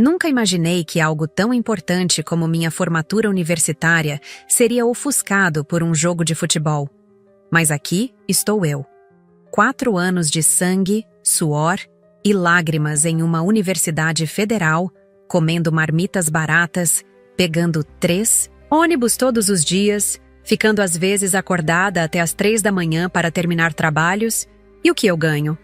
Nunca imaginei que algo tão importante como minha formatura universitária seria ofuscado por um jogo de futebol. Mas aqui estou eu. 4 anos de sangue, suor e lágrimas em uma universidade federal, comendo marmitas baratas, pegando 3 ônibus todos os dias, ficando às vezes acordada até às 3 da manhã para terminar trabalhos. E o que eu ganho?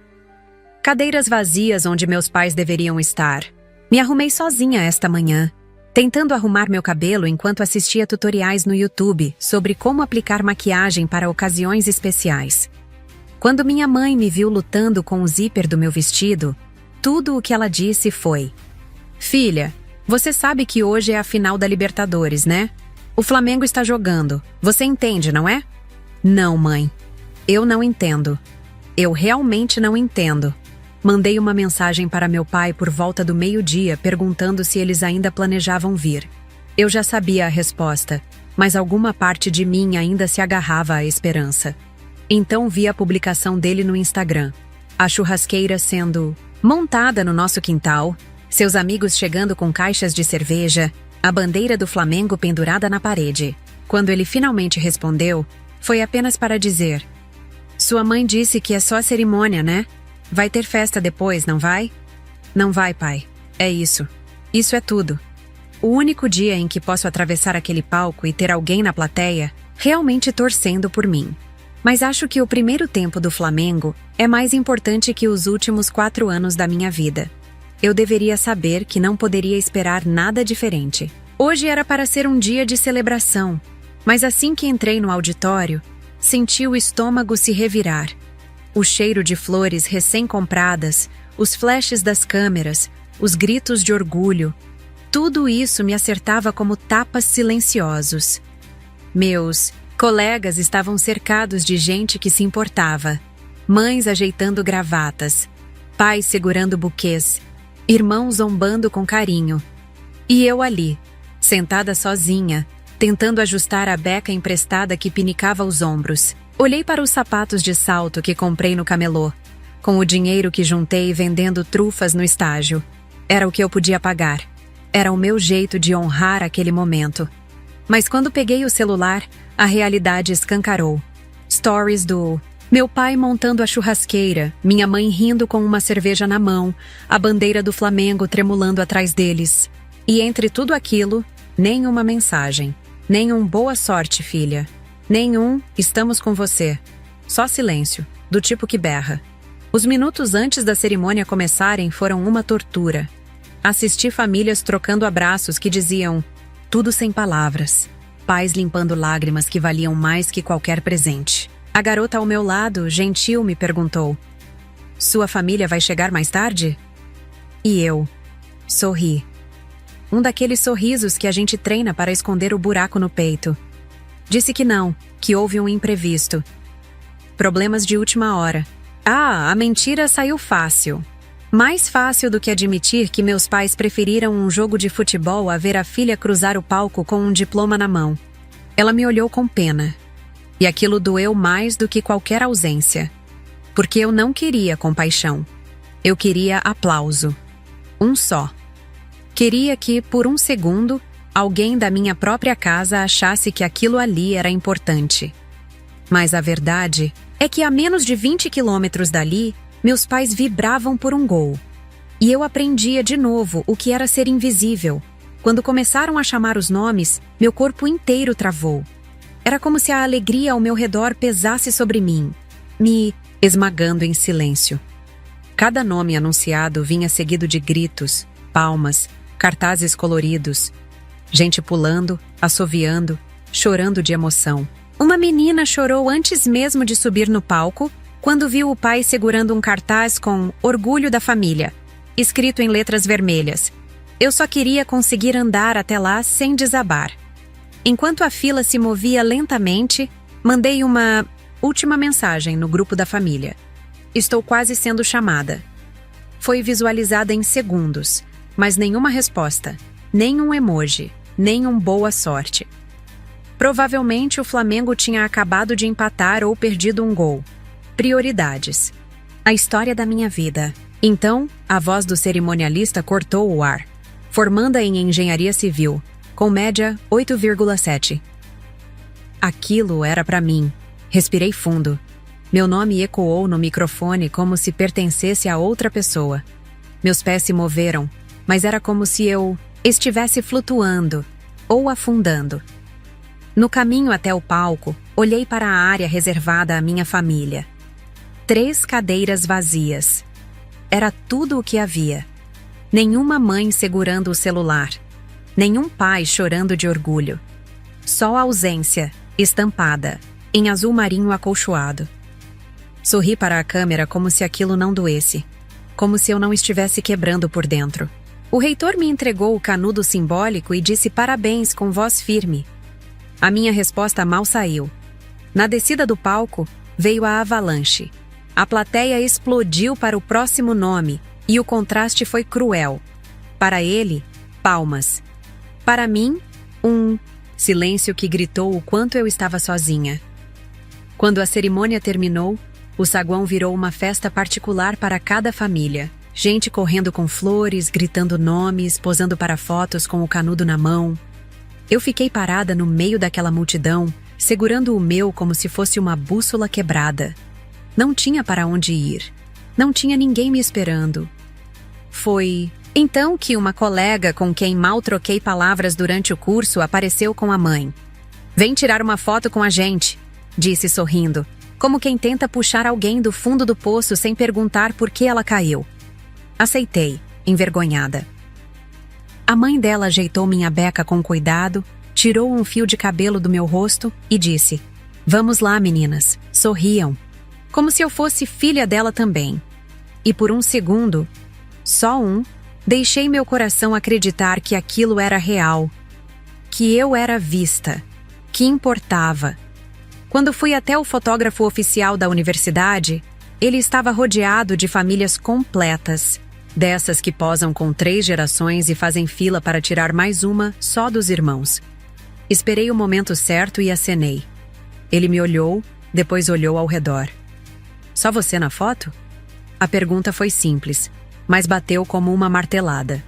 Cadeiras vazias onde meus pais deveriam estar. Me arrumei sozinha esta manhã, tentando arrumar meu cabelo enquanto assistia tutoriais no YouTube sobre como aplicar maquiagem para ocasiões especiais. Quando minha mãe me viu lutando com o zíper do meu vestido, tudo o que ela disse foi: "Filha, você sabe que hoje é a final da Libertadores, né? O Flamengo está jogando. Você entende, não é?" "Não, mãe. Eu não entendo. Eu realmente não entendo." Mandei uma mensagem para meu pai por volta do meio-dia perguntando se eles ainda planejavam vir. Eu já sabia a resposta, mas alguma parte de mim ainda se agarrava à esperança. Então vi a publicação dele no Instagram. A churrasqueira sendo montada no nosso quintal, seus amigos chegando com caixas de cerveja, a bandeira do Flamengo pendurada na parede. Quando ele finalmente respondeu, foi apenas para dizer: "Sua mãe disse que é só cerimônia, né? Vai ter festa depois, não vai?" "Não vai, pai. É isso. Isso é tudo. O único dia em que posso atravessar aquele palco e ter alguém na plateia realmente torcendo por mim. Mas acho que o primeiro tempo do Flamengo é mais importante que os últimos 4 anos da minha vida. Eu deveria saber que não poderia esperar nada diferente. Hoje era para ser um dia de celebração, mas assim que entrei no auditório, senti o estômago se revirar. O cheiro de flores recém-compradas, os flashes das câmeras, os gritos de orgulho, tudo isso me acertava como tapas silenciosos. Meus colegas estavam cercados de gente que se importava. Mães ajeitando gravatas, pais segurando buquês, irmãos zombando com carinho. E eu ali, sentada sozinha, tentando ajustar a beca emprestada que pinicava os ombros. Olhei para os sapatos de salto que comprei no camelô, com o dinheiro que juntei vendendo trufas no estágio. Era o que eu podia pagar. Era o meu jeito de honrar aquele momento. Mas quando peguei o celular, a realidade escancarou. Stories do meu pai montando a churrasqueira, minha mãe rindo com uma cerveja na mão, a bandeira do Flamengo tremulando atrás deles. E entre tudo aquilo, nenhuma mensagem. Nenhum "boa sorte, filha." Nenhum "estamos com você." Só silêncio, do tipo que berra. Os minutos antes da cerimônia começarem foram uma tortura. Assisti famílias trocando abraços que diziam tudo sem palavras. Pais limpando lágrimas que valiam mais que qualquer presente. A garota ao meu lado, gentil, me perguntou: "Sua família vai chegar mais tarde?" E eu sorri. Um daqueles sorrisos que a gente treina para esconder o buraco no peito. Disse que não, que houve um imprevisto. Problemas de última hora. A mentira saiu fácil. Mais fácil do que admitir que meus pais preferiram um jogo de futebol a ver a filha cruzar o palco com um diploma na mão. Ela me olhou com pena. E aquilo doeu mais do que qualquer ausência. Porque eu não queria compaixão. Eu queria aplauso. Um só. Queria que, por um segundo, alguém da minha própria casa achasse que aquilo ali era importante. Mas a verdade é que a menos de 20 quilômetros dali, meus pais vibravam por um gol. E eu aprendia de novo o que era ser invisível. Quando começaram a chamar os nomes, meu corpo inteiro travou. Era como se a alegria ao meu redor pesasse sobre mim, me esmagando em silêncio. Cada nome anunciado vinha seguido de gritos, palmas, cartazes coloridos, gente pulando, assoviando, chorando de emoção. Uma menina chorou antes mesmo de subir no palco, quando viu o pai segurando um cartaz com "Orgulho da Família", escrito em letras vermelhas. Eu só queria conseguir andar até lá sem desabar. Enquanto a fila se movia lentamente, mandei uma última mensagem no grupo da família. "Estou quase sendo chamada." Foi visualizada em segundos, mas nenhuma resposta, nenhum emoji, nenhum "boa sorte." Provavelmente o Flamengo tinha acabado de empatar ou perdido um gol. Prioridades. A história da minha vida. Então, a voz do cerimonialista cortou o ar. formanda em engenharia civil, com média 8,7. Aquilo era para mim. Respirei fundo. Meu nome ecoou no microfone como se pertencesse a outra pessoa. Meus pés se moveram, mas era como se eu estivesse flutuando ou afundando. No caminho até o palco, olhei para a área reservada à minha família. 3 cadeiras vazias. Era tudo o que havia. Nenhuma mãe segurando o celular. Nenhum pai chorando de orgulho. Só ausência, estampada, em azul marinho acolchoado. Sorri para a câmera como se aquilo não doesse. Como se eu não estivesse quebrando por dentro. O reitor me entregou o canudo simbólico e disse parabéns com voz firme. A minha resposta mal saiu. Na descida do palco, veio a avalanche. A plateia explodiu para o próximo nome, e o contraste foi cruel. Para ele, palmas. Para mim, um silêncio que gritou o quanto eu estava sozinha. Quando a cerimônia terminou, o saguão virou uma festa particular para cada família. Gente correndo com flores, gritando nomes, posando para fotos com o canudo na mão. Eu fiquei parada no meio daquela multidão, segurando o meu como se fosse uma bússola quebrada. Não tinha para onde ir. Não tinha ninguém me esperando. Foi então que uma colega com quem mal troquei palavras durante o curso apareceu com a mãe. "Vem tirar uma foto com a gente", disse sorrindo, como quem tenta puxar alguém do fundo do poço sem perguntar por que ela caiu. Aceitei, envergonhada. A mãe dela ajeitou minha beca com cuidado, tirou um fio de cabelo do meu rosto e disse: "Vamos lá, meninas, sorriam", como se eu fosse filha dela também. E por um segundo, só um, deixei meu coração acreditar que aquilo era real, que eu era vista, que importava. Quando fui até o fotógrafo oficial da universidade, ele estava rodeado de famílias completas, dessas que posam com 3 gerações e fazem fila para tirar mais uma só dos irmãos. Esperei o momento certo e acenei. Ele me olhou, depois olhou ao redor. "Só você na foto?" A pergunta foi simples, mas bateu como uma martelada.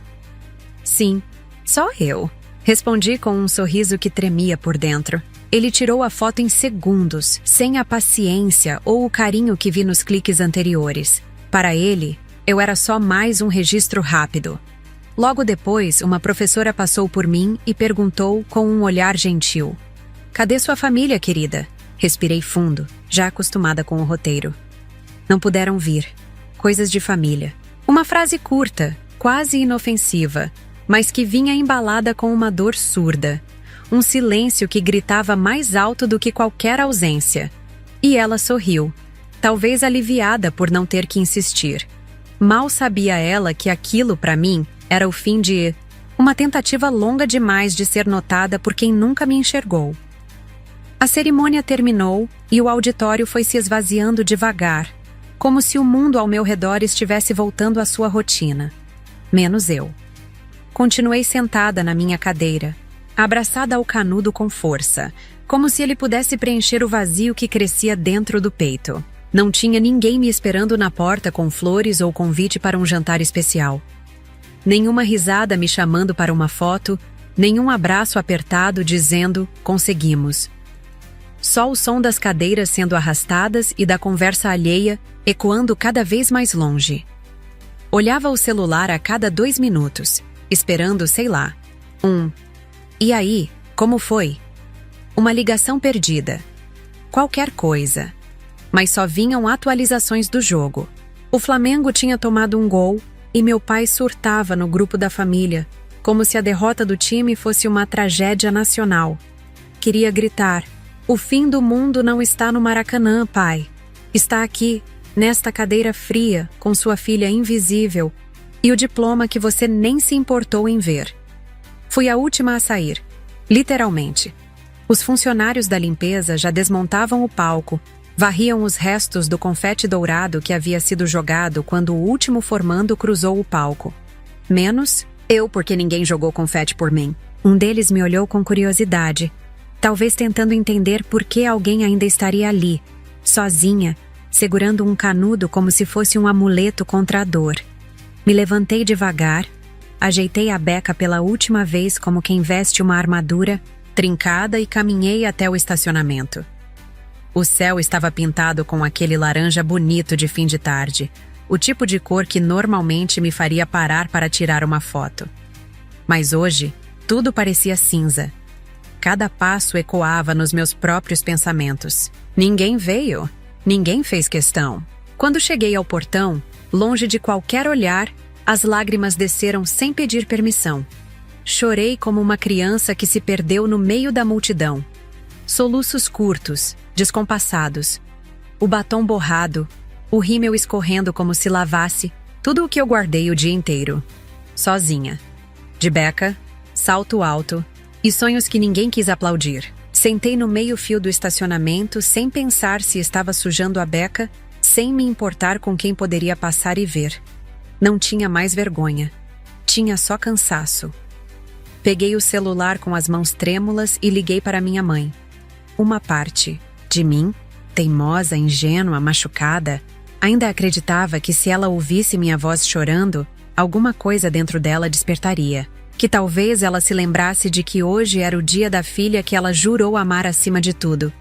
"Sim, só eu", respondi com um sorriso que tremia por dentro. Ele tirou a foto em segundos, sem a paciência ou o carinho que vi nos cliques anteriores. Para ele, eu era só mais um registro rápido. Logo depois, uma professora passou por mim e perguntou com um olhar gentil: "Cadê sua família, querida?" Respirei fundo, já acostumada com o roteiro. Não puderam vir. Coisas de família. Uma frase curta, quase inofensiva, mas que vinha embalada com uma dor surda. Um silêncio que gritava mais alto do que qualquer ausência. E ela sorriu, talvez aliviada por não ter que insistir. Mal sabia ela que aquilo, para mim, era o fim de uma tentativa longa demais de ser notada por quem nunca me enxergou. A cerimônia terminou e o auditório foi se esvaziando devagar, como se o mundo ao meu redor estivesse voltando à sua rotina. Menos eu. Continuei sentada na minha cadeira, abraçada ao canudo com força, como se ele pudesse preencher o vazio que crescia dentro do peito. Não tinha ninguém me esperando na porta com flores ou convite para um jantar especial. Nenhuma risada me chamando para uma foto, nenhum abraço apertado dizendo "conseguimos". Só o som das cadeiras sendo arrastadas e da conversa alheia ecoando cada vez mais longe. Olhava o celular a cada 2 minutos, esperando, sei lá, "E aí, como foi?" Uma ligação perdida. Qualquer coisa. Mas só vinham atualizações do jogo. O Flamengo tinha tomado um gol e meu pai surtava no grupo da família, como se a derrota do time fosse uma tragédia nacional. Queria gritar: "O fim do mundo não está no Maracanã, pai. Está aqui, nesta cadeira fria, com sua filha invisível e o diploma que você nem se importou em ver." Fui a última a sair, literalmente. Os funcionários da limpeza já desmontavam o palco, varriam os restos do confete dourado que havia sido jogado quando o último formando cruzou o palco. Menos eu, porque ninguém jogou confete por mim. Um deles me olhou com curiosidade, talvez tentando entender por que alguém ainda estaria ali, sozinha, segurando um canudo como se fosse um amuleto contra a dor. Me levantei devagar, ajeitei a Beca pela última vez como quem veste uma armadura trincada e caminhei até o estacionamento. O céu estava pintado com aquele laranja bonito de fim de tarde, o tipo de cor que normalmente me faria parar para tirar uma foto. Mas hoje, tudo parecia cinza. Cada passo ecoava nos meus próprios pensamentos. Ninguém veio, ninguém fez questão. Quando cheguei ao portão, longe de qualquer olhar, as lágrimas desceram sem pedir permissão. Chorei como uma criança que se perdeu no meio da multidão. Soluços curtos, descompassados. O batom borrado, o rímel escorrendo como se lavasse tudo o que eu guardei o dia inteiro. Sozinha. De Beca, salto alto e sonhos que ninguém quis aplaudir. Sentei no meio-fio do estacionamento sem pensar se estava sujando a Beca, sem me importar com quem poderia passar e ver. Não tinha mais vergonha. Tinha só cansaço. Peguei o celular com as mãos trêmulas e liguei para minha mãe. Uma parte de mim, teimosa, ingênua, machucada, ainda acreditava que se ela ouvisse minha voz chorando, alguma coisa dentro dela despertaria. Que talvez ela se lembrasse de que hoje era o dia da filha que ela jurou amar acima de tudo.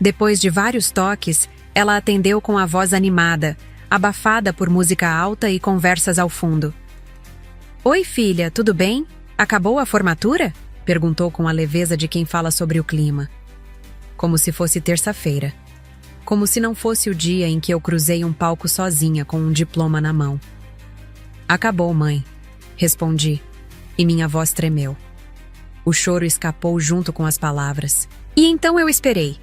Depois de vários toques, ela atendeu com a voz animada, abafada por música alta e conversas ao fundo. "Oi, filha, tudo bem? Acabou a formatura?" perguntou com a leveza de quem fala sobre o clima. Como se fosse terça-feira. Como se não fosse o dia em que eu cruzei um palco sozinha com um diploma na mão. "Acabou, mãe", respondi, e minha voz tremeu. O choro escapou junto com as palavras. E então eu esperei.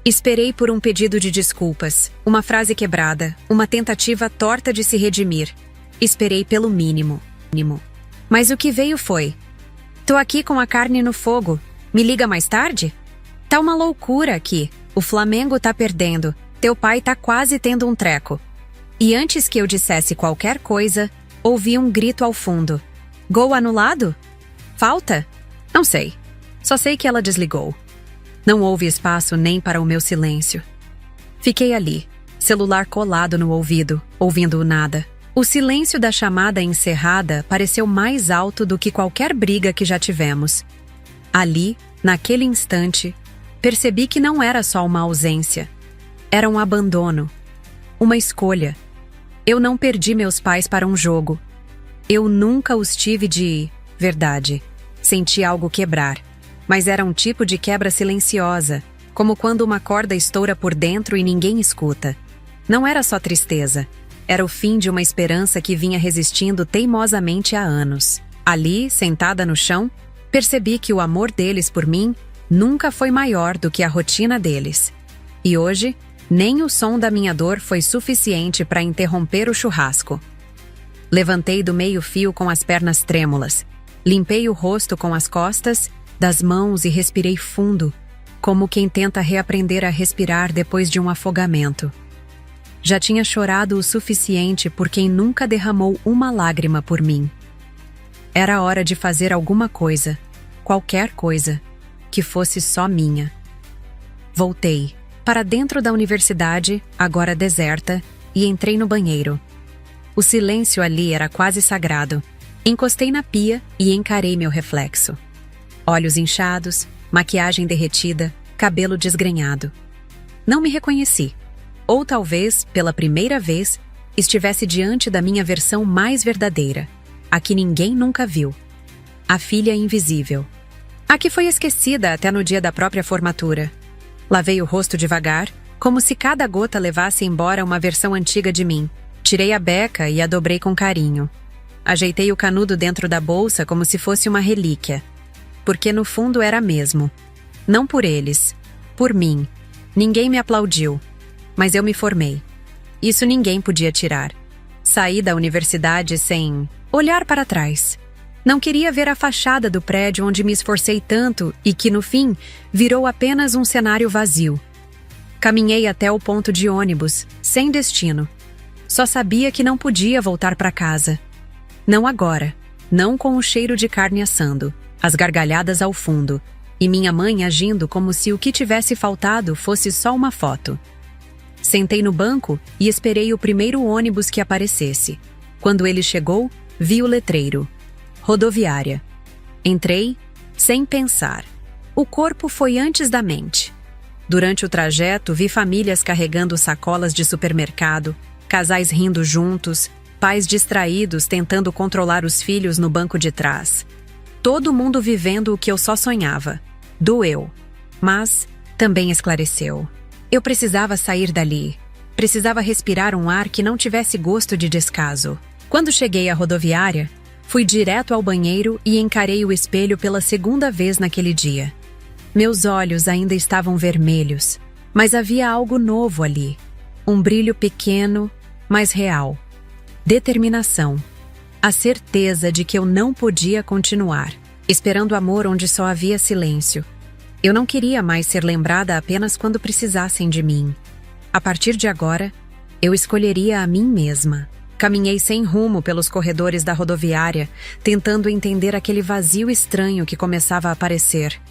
Esperei por um pedido de desculpas, uma frase quebrada, uma tentativa torta de se redimir. Esperei pelo mínimo. Mas o que veio foi: "Tô aqui com a carne no fogo. Me liga mais tarde? Tá uma loucura aqui. O Flamengo tá perdendo. Teu pai tá quase tendo um treco." E antes que eu dissesse qualquer coisa, ouvi um grito ao fundo. "Gol anulado? Falta? Não sei. Só sei que ela desligou." Não houve espaço nem para o meu silêncio. Fiquei ali, celular colado no ouvido, ouvindo o nada. O silêncio da chamada encerrada pareceu mais alto do que qualquer briga que já tivemos. Ali, naquele instante, percebi que não era só uma ausência. Era um abandono. Uma escolha. Eu não perdi meus pais para um jogo. Eu nunca os tive de verdade. Senti algo quebrar. Mas era um tipo de quebra silenciosa, como quando uma corda estoura por dentro e ninguém escuta. Não era só tristeza. Era o fim de uma esperança que vinha resistindo teimosamente há anos. Ali, sentada no chão, percebi que o amor deles por mim nunca foi maior do que a rotina deles. E hoje, nem o som da minha dor foi suficiente para interromper o churrasco. Levantei do meio-fio com as pernas trêmulas, limpei o rosto com as costas, das mãos e respirei fundo, como quem tenta reaprender a respirar depois de um afogamento. Já tinha chorado o suficiente por quem nunca derramou uma lágrima por mim. Era hora de fazer alguma coisa, qualquer coisa, que fosse só minha. Voltei para dentro da universidade, agora deserta, e entrei no banheiro. O silêncio ali era quase sagrado. Encostei na pia e encarei meu reflexo. Olhos inchados, maquiagem derretida, cabelo desgrenhado. Não me reconheci. Ou talvez, pela primeira vez, estivesse diante da minha versão mais verdadeira, a que ninguém nunca viu. A filha invisível. A que foi esquecida até no dia da própria formatura. Lavei o rosto devagar, como se cada gota levasse embora uma versão antiga de mim. Tirei a Beca e a dobrei com carinho. Ajeitei o canudo dentro da bolsa como se fosse uma relíquia. Porque no fundo era mesmo. Não por eles. Por mim. Ninguém me aplaudiu. Mas eu me formei. Isso ninguém podia tirar. Saí da universidade sem olhar para trás. Não queria ver a fachada do prédio onde me esforcei tanto e que, no fim, virou apenas um cenário vazio. Caminhei até o ponto de ônibus, sem destino. Só sabia que não podia voltar para casa. Não agora. Não com o cheiro de carne assando, as gargalhadas ao fundo, e minha mãe agindo como se o que tivesse faltado fosse só uma foto. Sentei no banco e esperei o primeiro ônibus que aparecesse. Quando ele chegou, vi o letreiro. Rodoviária. Entrei, sem pensar. O corpo foi antes da mente. Durante o trajeto, vi famílias carregando sacolas de supermercado, casais rindo juntos, pais distraídos tentando controlar os filhos no banco de trás. Todo mundo vivendo o que eu só sonhava. Doeu. Mas também esclareceu. Eu precisava sair dali. Precisava respirar um ar que não tivesse gosto de descaso. Quando cheguei à rodoviária, fui direto ao banheiro e encarei o espelho pela segunda vez naquele dia. Meus olhos ainda estavam vermelhos, mas havia algo novo ali. Um brilho pequeno, mas real. Determinação. A certeza de que eu não podia continuar, esperando amor onde só havia silêncio. Eu não queria mais ser lembrada apenas quando precisassem de mim. A partir de agora, eu escolheria a mim mesma. Caminhei sem rumo pelos corredores da rodoviária, tentando entender aquele vazio estranho que começava a aparecer.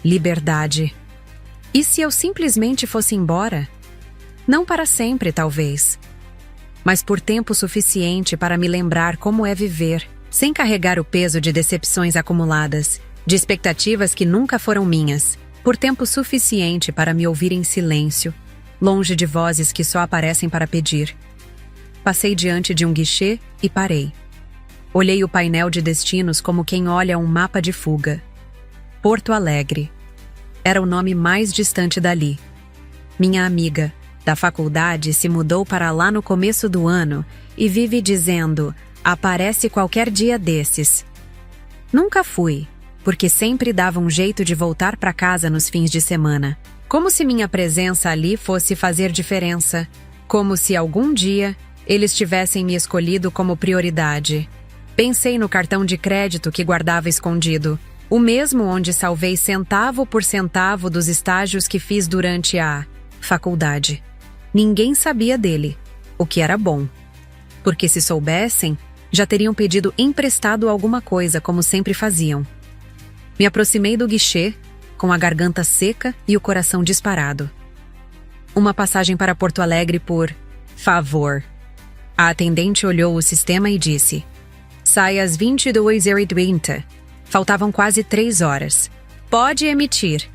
Liberdade. E se eu simplesmente fosse embora? Não para sempre, talvez, mas por tempo suficiente para me lembrar como é viver, sem carregar o peso de decepções acumuladas, de expectativas que nunca foram minhas, por tempo suficiente para me ouvir em silêncio, longe de vozes que só aparecem para pedir. Passei diante de um guichê e parei. Olhei o painel de destinos como quem olha um mapa de fuga. Porto Alegre. Era o nome mais distante dali. Minha amiga, da faculdade, se mudou para lá no começo do ano e vive dizendo: aparece qualquer dia desses. Nunca fui, porque sempre dava um jeito de voltar para casa nos fins de semana. Como se minha presença ali fosse fazer diferença. Como se algum dia eles tivessem me escolhido como prioridade. Pensei no cartão de crédito que guardava escondido. O mesmo onde salvei centavo por centavo dos estágios que fiz durante a faculdade. Ninguém sabia dele, o que era bom. Porque se soubessem, já teriam pedido emprestado alguma coisa, como sempre faziam. Me aproximei do guichê, com a garganta seca e o coração disparado. Uma passagem para Porto Alegre por favor. A atendente olhou o sistema e disse: sai às 22h30. Faltavam quase 3 horas. Pode emitir.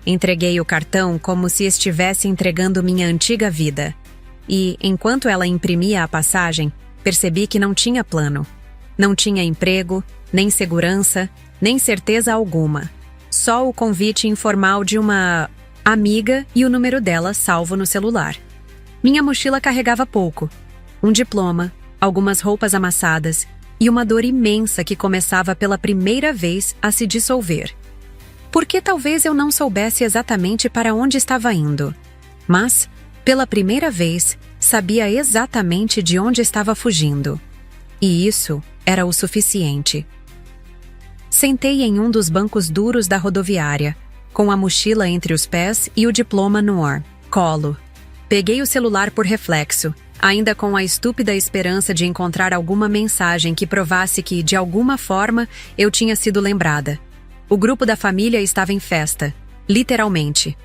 Entreguei o cartão como se estivesse entregando minha antiga vida. E, enquanto ela imprimia a passagem, percebi que não tinha plano. Não tinha emprego, nem segurança, nem certeza alguma. Só o convite informal de uma amiga e o número dela salvo no celular. Minha mochila carregava pouco. Um diploma, algumas roupas amassadas e uma dor imensa que começava pela primeira vez a se dissolver. Porque talvez eu não soubesse exatamente para onde estava indo, mas, pela primeira vez, sabia exatamente de onde estava fugindo. E isso era o suficiente. Sentei em um dos bancos duros da rodoviária, com a mochila entre os pés e o diploma no colo. Peguei o celular por reflexo, ainda com a estúpida esperança de encontrar alguma mensagem que provasse que, de alguma forma, eu tinha sido lembrada. O grupo da família estava em festa, literalmente.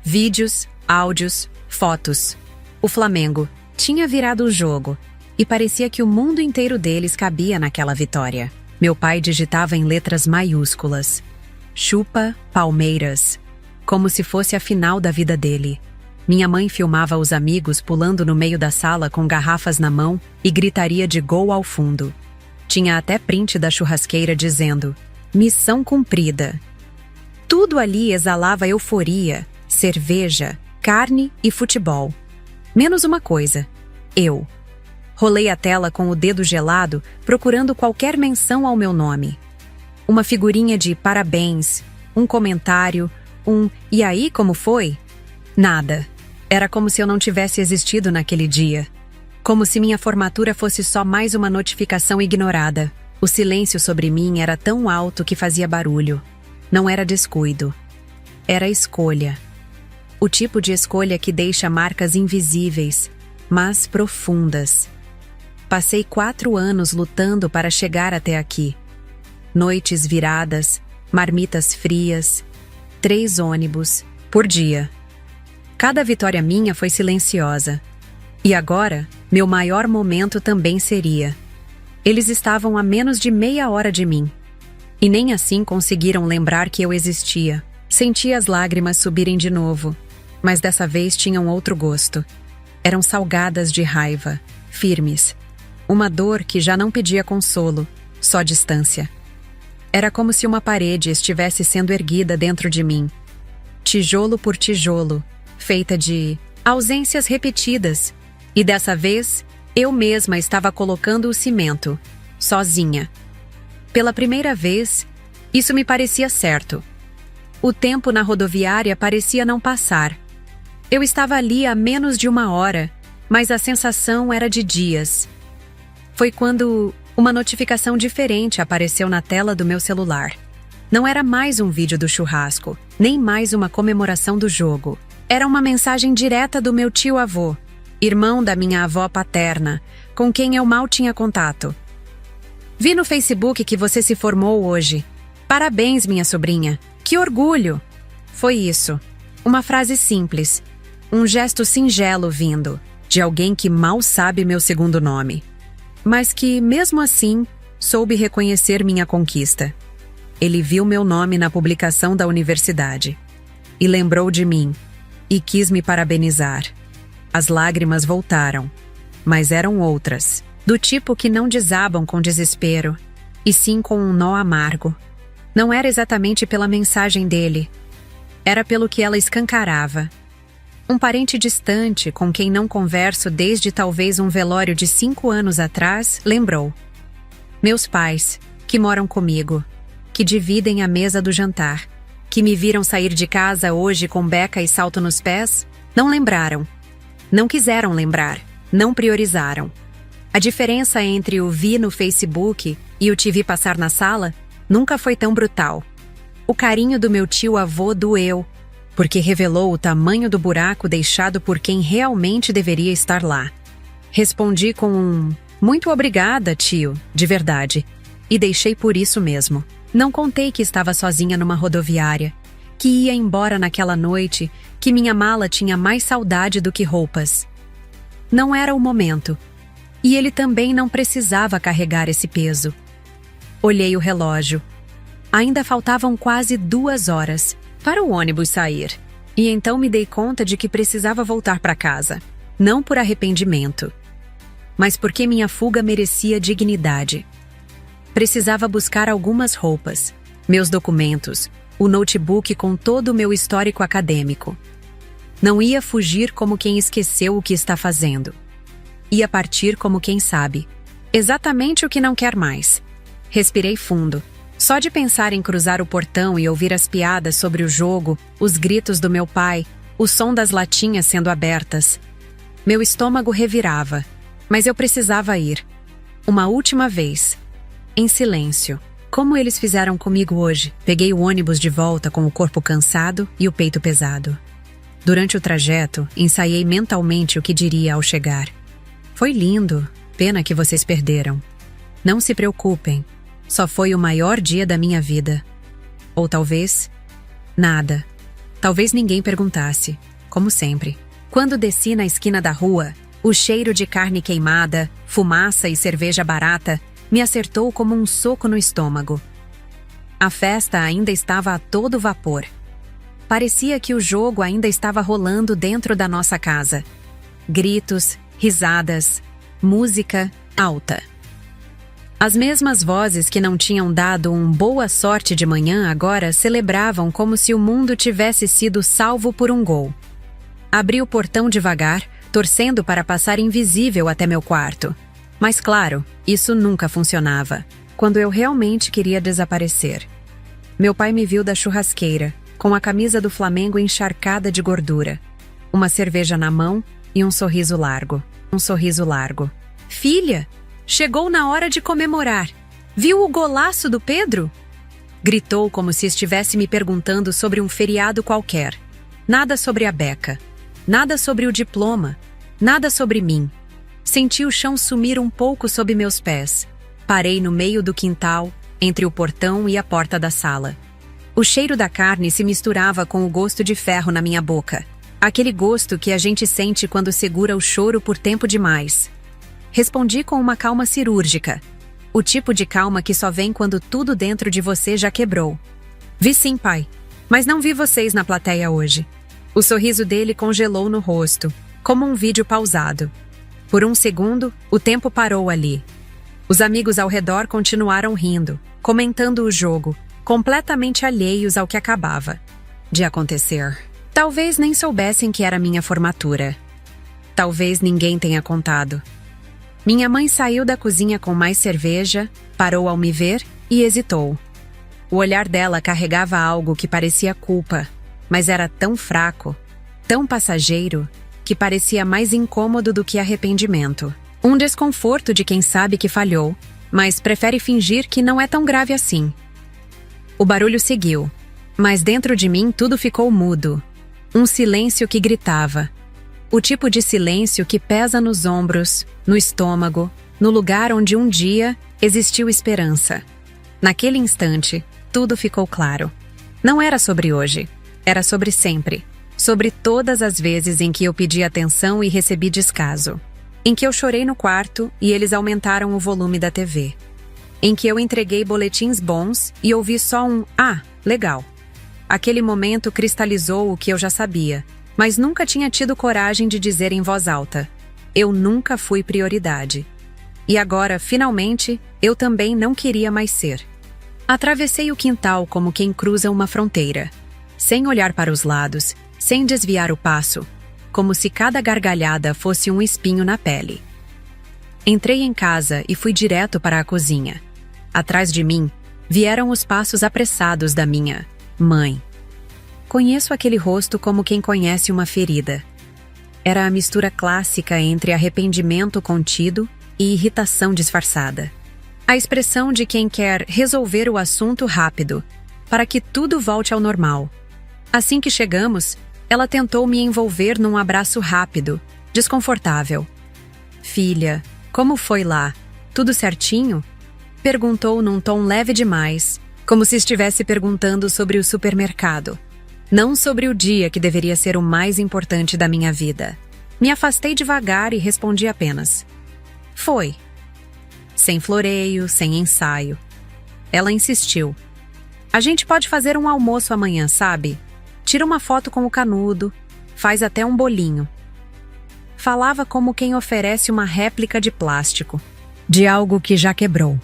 Vídeos, áudios, fotos. O Flamengo tinha virado o jogo, e parecia que o mundo inteiro deles cabia naquela vitória. Meu pai digitava em letras maiúsculas: chupa Palmeiras, como se fosse a final da vida dele. Minha mãe filmava os amigos pulando no meio da sala com garrafas na mão e gritaria de gol ao fundo. Tinha até print da churrasqueira dizendo: missão cumprida. Tudo ali exalava euforia, cerveja, carne e futebol. Menos uma coisa: eu. Rolei a tela com o dedo gelado, procurando qualquer menção ao meu nome. Uma figurinha de parabéns, um comentário, e aí como foi? Nada. Era como se eu não tivesse existido naquele dia. Como se minha formatura fosse só mais uma notificação ignorada. O silêncio sobre mim era tão alto que fazia barulho. Não era descuido. Era escolha. O tipo de escolha que deixa marcas invisíveis, mas profundas. Passei 4 anos lutando para chegar até aqui. Noites viradas, marmitas frias, 3 ônibus por dia. Cada vitória minha foi silenciosa. E agora, meu maior momento também seria. Eles estavam a menos de meia hora de mim. E nem assim conseguiram lembrar que eu existia. Senti as lágrimas subirem de novo, mas dessa vez tinham outro gosto. Eram salgadas de raiva, firmes. Uma dor que já não pedia consolo, só distância. Era como se uma parede estivesse sendo erguida dentro de mim. Tijolo por tijolo, feita de ausências repetidas. E dessa vez, eu mesma estava colocando o cimento, sozinha. Pela primeira vez, isso me parecia certo. O tempo na rodoviária parecia não passar. Eu estava ali há menos de uma hora, mas a sensação era de dias. Foi quando uma notificação diferente apareceu na tela do meu celular. Não era mais um vídeo do churrasco, nem mais uma comemoração do jogo. Era uma mensagem direta do meu tio-avô, irmão da minha avó paterna, com quem eu mal tinha contato. Vi no Facebook que você se formou hoje. Parabéns, minha sobrinha. Que orgulho! Foi isso. Uma frase simples. Um gesto singelo vindo de alguém que mal sabe meu segundo nome. Mas que, mesmo assim, soube reconhecer minha conquista. Ele viu meu nome na publicação da universidade. E lembrou de mim. E quis me parabenizar. As lágrimas voltaram. Mas eram outras. Do tipo que não desabam com desespero, e sim com um nó amargo. Não era exatamente pela mensagem dele. Era pelo que ela escancarava. Um parente distante, com quem não converso desde talvez um velório de 5 anos atrás, lembrou. Meus pais, que moram comigo, que dividem a mesa do jantar, que me viram sair de casa hoje com beca e salto nos pés, não lembraram. Não quiseram lembrar, não priorizaram. A diferença entre o vi no Facebook e o te vi passar na sala nunca foi tão brutal. O carinho do meu tio-avô doeu, porque revelou o tamanho do buraco deixado por quem realmente deveria estar lá. Respondi com um "muito obrigada, tio", de verdade, e deixei por isso mesmo. Não contei que estava sozinha numa rodoviária, que ia embora naquela noite, que minha mala tinha mais saudade do que roupas. Não era o momento. E ele também não precisava carregar esse peso. Olhei o relógio. Ainda faltavam quase 2 horas para o ônibus sair. E então me dei conta de que precisava voltar para casa. Não por arrependimento, mas porque minha fuga merecia dignidade. Precisava buscar algumas roupas, meus documentos, o notebook com todo o meu histórico acadêmico. Não ia fugir como quem esqueceu o que está fazendo. Ia partir como quem sabe. Exatamente o que não quer mais. Respirei fundo. Só de pensar em cruzar o portão e ouvir as piadas sobre o jogo, os gritos do meu pai, o som das latinhas sendo abertas. Meu estômago revirava, mas eu precisava ir. Uma última vez. Em silêncio. Como eles fizeram comigo hoje, peguei o ônibus de volta com o corpo cansado e o peito pesado. Durante o trajeto, ensaiei mentalmente o que diria ao chegar. Foi lindo, pena que vocês perderam. Não se preocupem, só foi o maior dia da minha vida. Ou talvez, nada. Talvez ninguém perguntasse, como sempre. Quando desci na esquina da rua, o cheiro de carne queimada, fumaça e cerveja barata me acertou como um soco no estômago. A festa ainda estava a todo vapor. Parecia que o jogo ainda estava rolando dentro da nossa casa. Gritos, risadas, música alta. As mesmas vozes que não tinham dado um boa sorte de manhã agora celebravam como se o mundo tivesse sido salvo por um gol. Abri o portão devagar, torcendo para passar invisível até meu quarto. Mas claro, isso nunca funcionava, quando eu realmente queria desaparecer. Meu pai me viu da churrasqueira, com a camisa do Flamengo encharcada de gordura, uma cerveja na mão e um sorriso largo. Filha, chegou na hora de comemorar. Viu o golaço do Pedro? Gritou como se estivesse me perguntando sobre um feriado qualquer. Nada sobre a beca. Nada sobre o diploma. Nada sobre mim. Senti o chão sumir um pouco sob meus pés. Parei no meio do quintal, entre o portão e a porta da sala. O cheiro da carne se misturava com o gosto de ferro na minha boca. Aquele gosto que a gente sente quando segura o choro por tempo demais. Respondi com uma calma cirúrgica. O tipo de calma que só vem quando tudo dentro de você já quebrou. Vi sim, pai. Mas não vi vocês na plateia hoje. O sorriso dele congelou no rosto, como um vídeo pausado. Por um segundo, o tempo parou ali. Os amigos ao redor continuaram rindo, comentando o jogo, completamente alheios ao que acabava de acontecer. Talvez nem soubessem que era minha formatura. Talvez ninguém tenha contado. Minha mãe saiu da cozinha com mais cerveja, parou ao me ver e hesitou. O olhar dela carregava algo que parecia culpa, mas era tão fraco, tão passageiro, que parecia mais incômodo do que arrependimento. Um desconforto de quem sabe que falhou, mas prefere fingir que não é tão grave assim. O barulho seguiu, mas dentro de mim tudo ficou mudo. Um silêncio que gritava. O tipo de silêncio que pesa nos ombros, no estômago, no lugar onde um dia existiu esperança. Naquele instante, tudo ficou claro. Não era sobre hoje, era sobre sempre. Sobre todas as vezes em que eu pedi atenção e recebi descaso. Em que eu chorei no quarto e eles aumentaram o volume da TV. Em que eu entreguei boletins bons e ouvi só um "ah, legal". Aquele momento cristalizou o que eu já sabia, mas nunca tinha tido coragem de dizer em voz alta. Eu nunca fui prioridade. E agora, finalmente, eu também não queria mais ser. Atravessei o quintal como quem cruza uma fronteira, sem olhar para os lados, sem desviar o passo, como se cada gargalhada fosse um espinho na pele. Entrei em casa e fui direto para a cozinha. Atrás de mim, vieram os passos apressados da minha mãe. Conheço aquele rosto como quem conhece uma ferida. Era a mistura clássica entre arrependimento contido e irritação disfarçada. A expressão de quem quer resolver o assunto rápido, para que tudo volte ao normal. Assim que chegamos, ela tentou me envolver num abraço rápido, desconfortável. "Filha, como foi lá? Tudo certinho?" Perguntou num tom leve demais, como se estivesse perguntando sobre o supermercado. Não sobre o dia que deveria ser o mais importante da minha vida. Me afastei devagar e respondi apenas: "Foi." Sem floreio, sem ensaio. Ela insistiu: "A gente pode fazer um almoço amanhã, sabe? Tira uma foto com o canudo, faz até um bolinho." Falava como quem oferece uma réplica de plástico, de algo que já quebrou.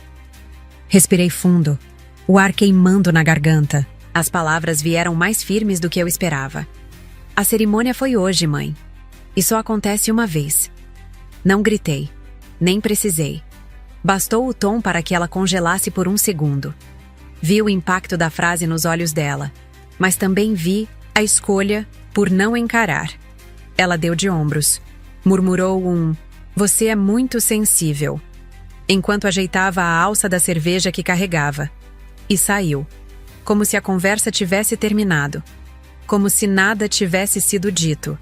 Respirei fundo, o ar queimando na garganta. As palavras vieram mais firmes do que eu esperava. "A cerimônia foi hoje, mãe. E só acontece uma vez." Não gritei, nem precisei. Bastou o tom para que ela congelasse por um segundo. Vi o impacto da frase nos olhos dela, mas também vi a escolha por não encarar. Ela deu de ombros, murmurou um "você é muito sensível", enquanto ajeitava a alça da cerveja que carregava, e saiu, como se a conversa tivesse terminado, como se nada tivesse sido dito,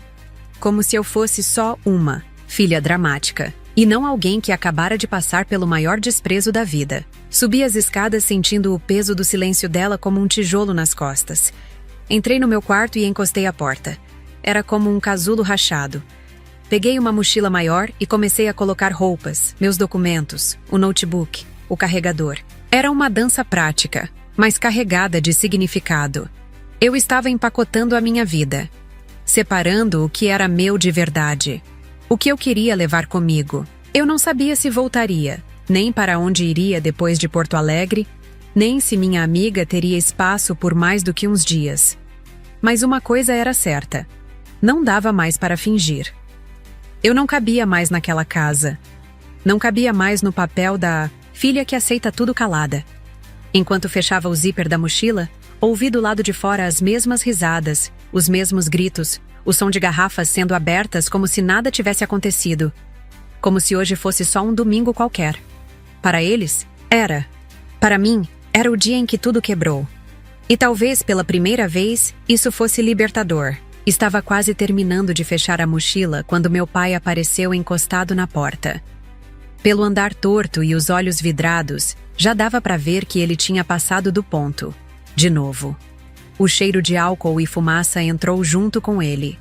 como se eu fosse só uma filha dramática, e não alguém que acabara de passar pelo maior desprezo da vida. Subi as escadas sentindo o peso do silêncio dela como um tijolo nas costas. Entrei no meu quarto e encostei a porta. Era como um casulo rachado. Peguei uma mochila maior e comecei a colocar roupas, meus documentos, o notebook, o carregador. Era uma dança prática, mas carregada de significado. Eu estava empacotando a minha vida, separando o que era meu de verdade. O que eu queria levar comigo. Eu não sabia se voltaria, nem para onde iria depois de Porto Alegre, nem se minha amiga teria espaço por mais do que uns dias. Mas uma coisa era certa: não dava mais para fingir. Eu não cabia mais naquela casa. Não cabia mais no papel da filha que aceita tudo calada. Enquanto fechava o zíper da mochila, ouvi do lado de fora as mesmas risadas, os mesmos gritos, o som de garrafas sendo abertas como se nada tivesse acontecido. Como se hoje fosse só um domingo qualquer. Para eles, era. Para mim, era o dia em que tudo quebrou. E talvez pela primeira vez, isso fosse libertador. Estava quase terminando de fechar a mochila quando meu pai apareceu encostado na porta. Pelo andar torto e os olhos vidrados, já dava para ver que ele tinha passado do ponto. De novo. O cheiro de álcool e fumaça entrou junto com ele.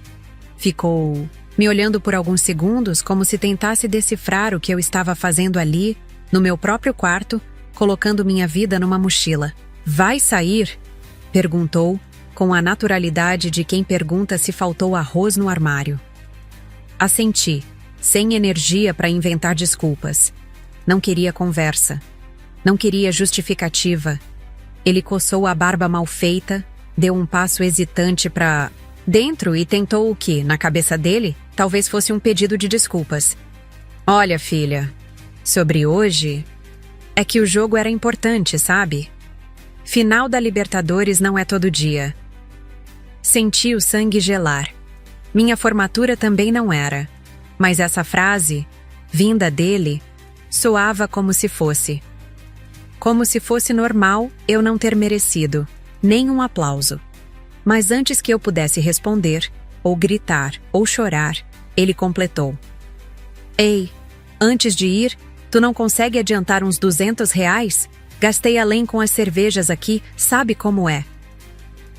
Ficou me olhando por alguns segundos como se tentasse decifrar o que eu estava fazendo ali, no meu próprio quarto, colocando minha vida numa mochila. Vai sair? Perguntou, com a naturalidade de quem pergunta se faltou arroz no armário. Assenti, sem energia para inventar desculpas. Não queria conversa. Não queria justificativa. Ele coçou a barba mal feita, deu um passo hesitante para dentro e tentou o que, na cabeça dele, talvez fosse um pedido de desculpas. Olha, filha, sobre hoje, é que o jogo era importante, sabe? Final da Libertadores não é todo dia. Senti o sangue gelar. Minha formatura também não era. Mas essa frase, vinda dele, soava como se fosse. Como se fosse normal eu não ter merecido nem um aplauso. Mas antes que eu pudesse responder, ou gritar, ou chorar, ele completou. Ei, antes de ir, tu não consegue adiantar uns R$200? Gastei além com as cervejas aqui, sabe como é?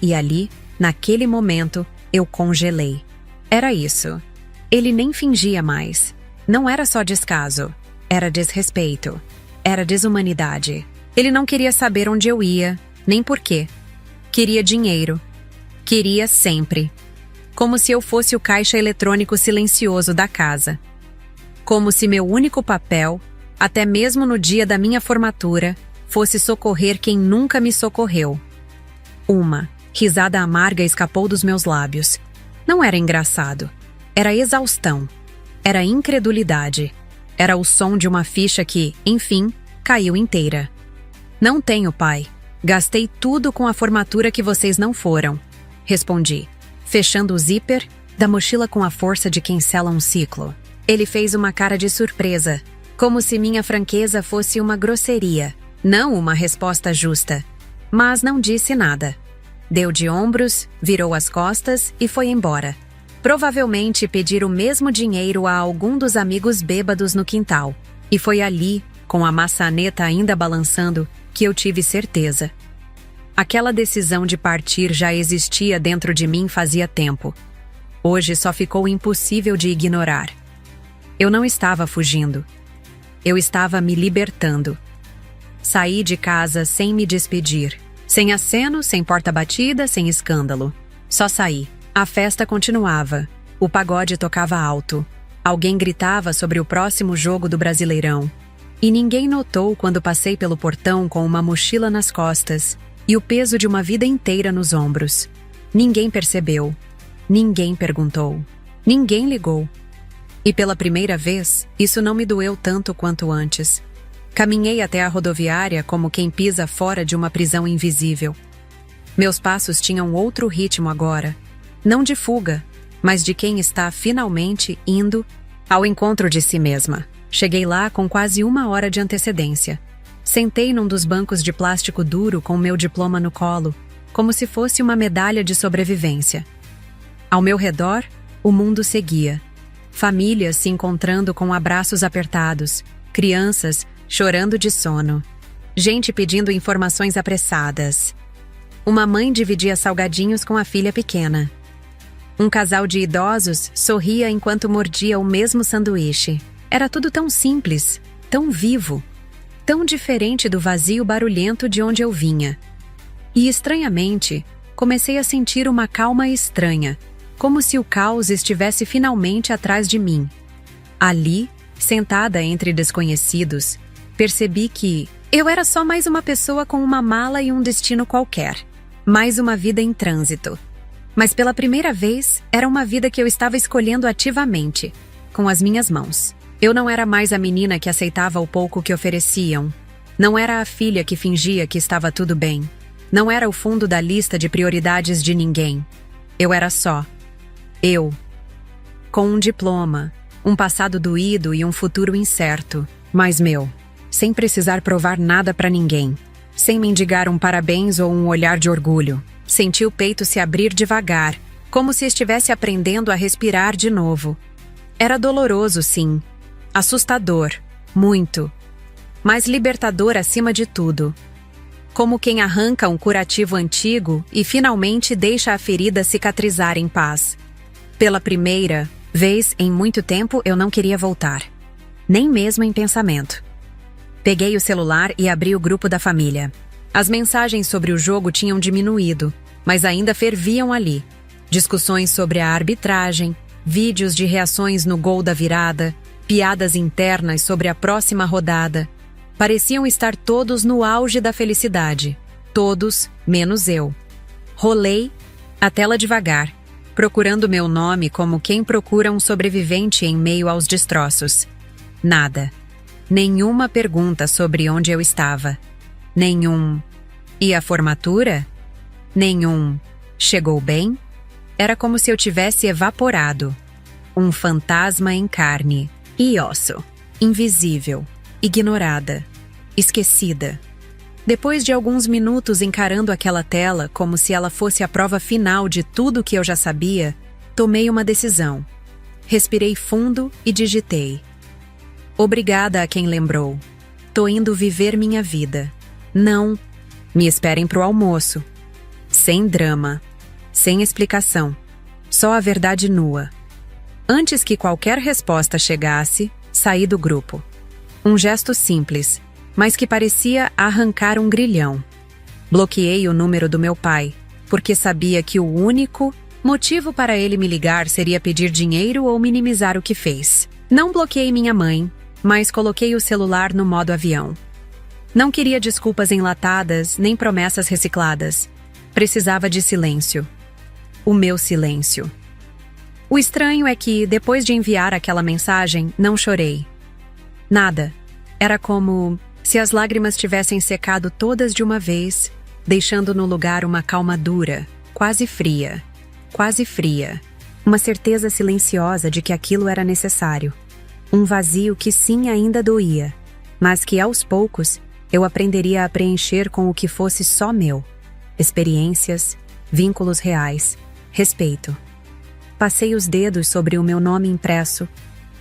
E ali, naquele momento, eu congelei. Era isso. Ele nem fingia mais. Não era só descaso. Era desrespeito. Era desumanidade. Ele não queria saber onde eu ia, nem por quê. Queria dinheiro. Queria sempre. Como se eu fosse o caixa eletrônico silencioso da casa. Como se meu único papel, até mesmo no dia da minha formatura, fosse socorrer quem nunca me socorreu. Uma risada amarga escapou dos meus lábios. Não era engraçado. Era exaustão. Era incredulidade. Era o som de uma ficha que, enfim, caiu inteira. Não tenho pai. Gastei tudo com a formatura que vocês não foram. Respondi, fechando o zíper da mochila com a força de quem sela um ciclo. Ele fez uma cara de surpresa, como se minha franqueza fosse uma grosseria, não uma resposta justa. Mas não disse nada. Deu de ombros, virou as costas e foi embora. Provavelmente pedir o mesmo dinheiro a algum dos amigos bêbados no quintal. E foi ali, com a maçaneta ainda balançando, que eu tive certeza. Aquela decisão de partir já existia dentro de mim fazia tempo. Hoje só ficou impossível de ignorar. Eu não estava fugindo. Eu estava me libertando. Saí de casa sem me despedir. Sem aceno, sem porta batida, sem escândalo. Só saí. A festa continuava. O pagode tocava alto. Alguém gritava sobre o próximo jogo do Brasileirão. E ninguém notou quando passei pelo portão com uma mochila nas costas e o peso de uma vida inteira nos ombros. Ninguém percebeu. Ninguém perguntou. Ninguém ligou. E pela primeira vez, isso não me doeu tanto quanto antes. Caminhei até a rodoviária como quem pisa fora de uma prisão invisível. Meus passos tinham outro ritmo agora. Não de fuga, mas de quem está finalmente indo ao encontro de si mesma. Cheguei lá com quase 1 hora de antecedência. Sentei num dos bancos de plástico duro com meu diploma no colo, como se fosse uma medalha de sobrevivência. Ao meu redor, o mundo seguia. Famílias se encontrando com abraços apertados, crianças chorando de sono, gente pedindo informações apressadas. Uma mãe dividia salgadinhos com a filha pequena. Um casal de idosos sorria enquanto mordia o mesmo sanduíche. Era tudo tão simples, tão vivo, tão diferente do vazio barulhento de onde eu vinha. E, estranhamente, comecei a sentir uma calma estranha, como se o caos estivesse finalmente atrás de mim. Ali, sentada entre desconhecidos, percebi que eu era só mais uma pessoa com uma mala e um destino qualquer. Mais uma vida em trânsito. Mas pela primeira vez, era uma vida que eu estava escolhendo ativamente, com as minhas mãos. Eu não era mais a menina que aceitava o pouco que ofereciam. Não era a filha que fingia que estava tudo bem. Não era o fundo da lista de prioridades de ninguém. Eu era só. Eu. Com um diploma, um passado doído e um futuro incerto. Mas meu. Sem precisar provar nada pra ninguém. Sem mendigar um parabéns ou um olhar de orgulho. Senti o peito se abrir devagar, como se estivesse aprendendo a respirar de novo. Era doloroso, sim. Assustador. Muito. Mas libertador acima de tudo. Como quem arranca um curativo antigo e finalmente deixa a ferida cicatrizar em paz. Pela primeira vez em muito tempo eu não queria voltar. Nem mesmo em pensamento. Peguei o celular e abri o grupo da família. As mensagens sobre o jogo tinham diminuído, mas ainda ferviam ali. Discussões sobre a arbitragem, vídeos de reações no gol da virada, piadas internas sobre a próxima rodada. Pareciam estar todos no auge da felicidade. Todos, menos eu. Rolei a tela devagar, procurando meu nome como quem procura um sobrevivente em meio aos destroços. Nada. Nenhuma pergunta sobre onde eu estava. Nenhum... E a formatura? Nenhum... Chegou bem? Era como se eu tivesse evaporado. Um fantasma em carne e osso. Invisível. Ignorada. Esquecida. Depois de alguns minutos encarando aquela tela como se ela fosse a prova final de tudo que eu já sabia, tomei uma decisão. Respirei fundo e digitei. Obrigada a quem lembrou. Tô indo viver minha vida. Não. Me esperem pro almoço. Sem drama. Sem explicação. Só a verdade nua. Antes que qualquer resposta chegasse, saí do grupo. Um gesto simples, mas que parecia arrancar um grilhão. Bloqueei o número do meu pai, porque sabia que o único motivo para ele me ligar seria pedir dinheiro ou minimizar o que fez. Não bloqueei minha mãe, mas coloquei o celular no modo avião. Não queria desculpas enlatadas, nem promessas recicladas. Precisava de silêncio. O meu silêncio. O estranho é que, depois de enviar aquela mensagem, não chorei. Nada. Era como se as lágrimas tivessem secado todas de uma vez, deixando no lugar uma calma dura, quase fria. Quase fria. Uma certeza silenciosa de que aquilo era necessário. Um vazio que sim ainda doía, mas que aos poucos eu aprenderia a preencher com o que fosse só meu. Experiências, vínculos reais, respeito. Passei os dedos sobre o meu nome impresso,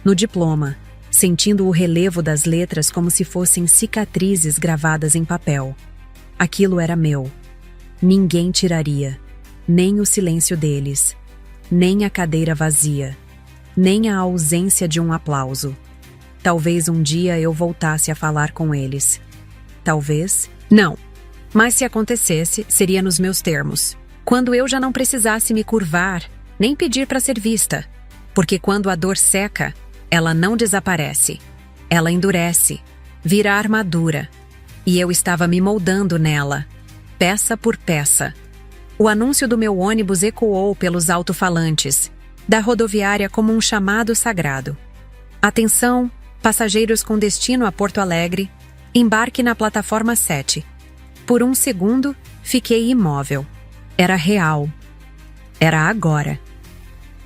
no diploma, sentindo o relevo das letras como se fossem cicatrizes gravadas em papel. Aquilo era meu. Ninguém tiraria, nem o silêncio deles, nem a cadeira vazia, nem a ausência de um aplauso. Talvez um dia eu voltasse a falar com eles. Talvez... Não. Mas se acontecesse, seria nos meus termos. Quando eu já não precisasse me curvar, nem pedir para ser vista. Porque quando a dor seca, ela não desaparece. Ela endurece, vira armadura. E eu estava me moldando nela, peça por peça. O anúncio do meu ônibus ecoou pelos alto-falantes, da rodoviária como um chamado sagrado. Atenção, passageiros com destino a Porto Alegre, embarque na plataforma 7. Por um segundo, fiquei imóvel. Era real. Era agora.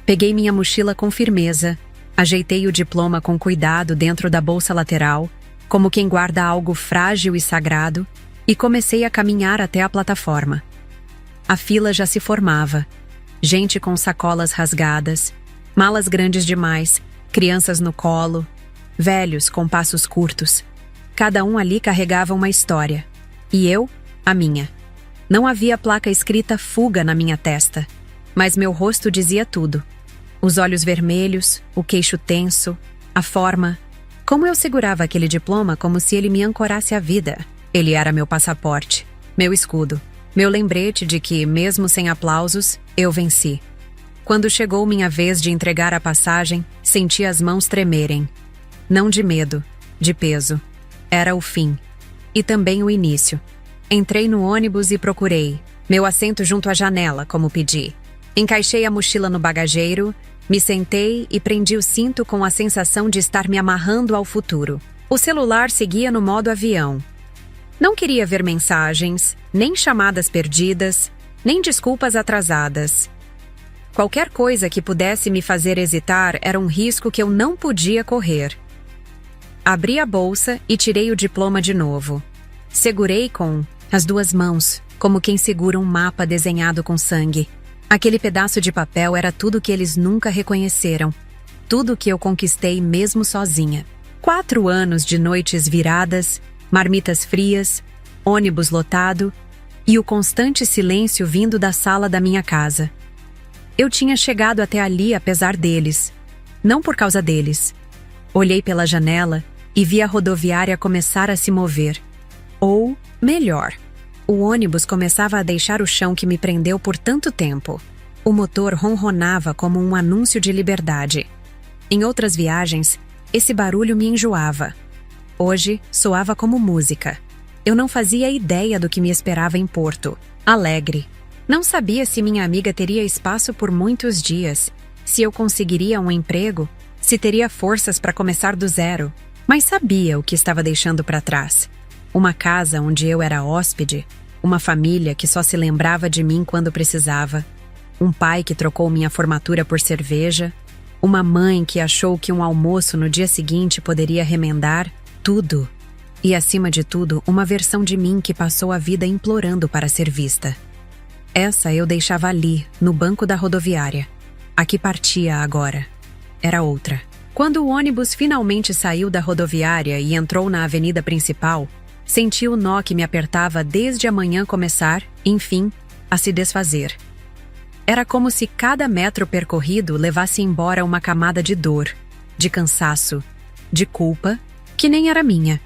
Peguei minha mochila com firmeza, ajeitei o diploma com cuidado dentro da bolsa lateral, como quem guarda algo frágil e sagrado, e comecei a caminhar até a plataforma. A fila já se formava. Gente com sacolas rasgadas, malas grandes demais, crianças no colo, velhos com passos curtos. Cada um ali carregava uma história. E eu, a minha. Não havia placa escrita fuga na minha testa, mas meu rosto dizia tudo. Os olhos vermelhos, o queixo tenso, a forma. Como eu segurava aquele diploma como se ele me ancorasse à vida. Ele era meu passaporte, meu escudo. Meu lembrete de que, mesmo sem aplausos, eu venci. Quando chegou minha vez de entregar a passagem, senti as mãos tremerem. Não de medo, de peso. Era o fim. E também o início. Entrei no ônibus e procurei. Meu assento junto à janela, como pedi. Encaixei a mochila no bagageiro, me sentei e prendi o cinto com a sensação de estar me amarrando ao futuro. O celular seguia no modo avião. Não queria ver mensagens, nem chamadas perdidas, nem desculpas atrasadas. Qualquer coisa que pudesse me fazer hesitar era um risco que eu não podia correr. Abri a bolsa e tirei o diploma de novo. Segurei com as duas mãos, como quem segura um mapa desenhado com sangue. Aquele pedaço de papel era tudo que eles nunca reconheceram. Tudo que eu conquistei mesmo sozinha. 4 anos de noites viradas, marmitas frias, ônibus lotado e o constante silêncio vindo da sala da minha casa. Eu tinha chegado até ali apesar deles, não por causa deles. Olhei pela janela e vi a rodoviária começar a se mover. Ou, melhor, o ônibus começava a deixar o chão que me prendeu por tanto tempo. O motor ronronava como um anúncio de liberdade. Em outras viagens, esse barulho me enjoava. Hoje, soava como música. Eu não fazia ideia do que me esperava em Porto Alegre. Não sabia se minha amiga teria espaço por muitos dias, se eu conseguiria um emprego, se teria forças para começar do zero. Mas sabia o que estava deixando para trás. Uma casa onde eu era hóspede, uma família que só se lembrava de mim quando precisava, um pai que trocou minha formatura por cerveja, uma mãe que achou que um almoço no dia seguinte poderia remendar tudo. E, acima de tudo, uma versão de mim que passou a vida implorando para ser vista. Essa eu deixava ali, no banco da rodoviária. A que partia agora era outra. Quando o ônibus finalmente saiu da rodoviária e entrou na avenida principal, senti o nó que me apertava desde a manhã começar, enfim, a se desfazer. Era como se cada metro percorrido levasse embora uma camada de dor, de cansaço, de culpa, que nem era minha.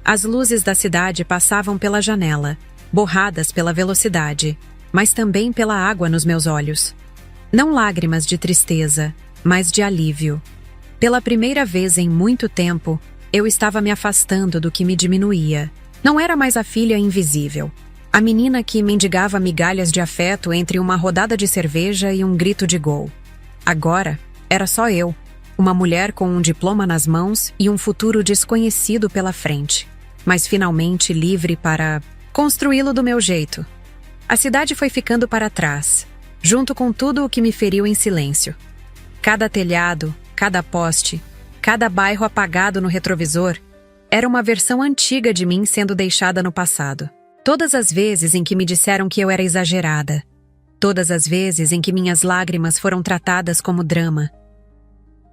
As luzes da cidade passavam pela janela, borradas pela velocidade, mas também pela água nos meus olhos. Não lágrimas de tristeza, mas de alívio. Pela primeira vez em muito tempo, eu estava me afastando do que me diminuía. Não era mais a filha invisível, a menina que mendigava migalhas de afeto entre uma rodada de cerveja e um grito de gol. Agora, era só eu, uma mulher com um diploma nas mãos e um futuro desconhecido pela frente, mas finalmente livre para construí-lo do meu jeito. A cidade foi ficando para trás, junto com tudo o que me feriu em silêncio. Cada telhado, cada poste, cada bairro apagado no retrovisor era uma versão antiga de mim sendo deixada no passado. Todas as vezes em que me disseram que eu era exagerada. Todas as vezes em que minhas lágrimas foram tratadas como drama.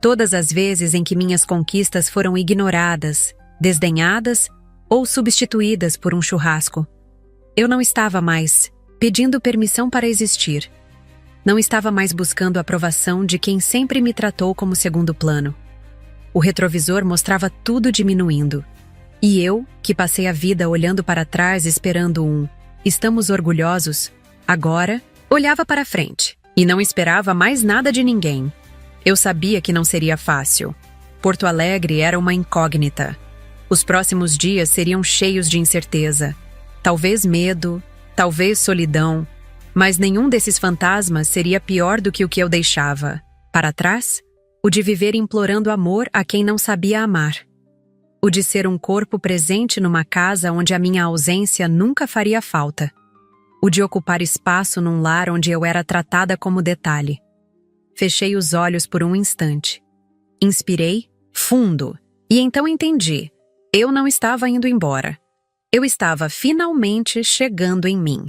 Todas as vezes em que minhas conquistas foram ignoradas, desdenhadas ou substituídas por um churrasco. Eu não estava mais pedindo permissão para existir. Não estava mais buscando a aprovação de quem sempre me tratou como segundo plano. O retrovisor mostrava tudo diminuindo. E eu, que passei a vida olhando para trás esperando um "estamos orgulhosos", agora olhava para frente e não esperava mais nada de ninguém. Eu sabia que não seria fácil. Porto Alegre era uma incógnita. Os próximos dias seriam cheios de incerteza. Talvez medo, talvez solidão, mas nenhum desses fantasmas seria pior do que o que eu deixava. Para trás, o de viver implorando amor a quem não sabia amar. O de ser um corpo presente numa casa onde a minha ausência nunca faria falta. O de ocupar espaço num lar onde eu era tratada como detalhe. Fechei os olhos por um instante. Inspirei, fundo, e então entendi. Eu não estava indo embora. Eu estava finalmente chegando em mim.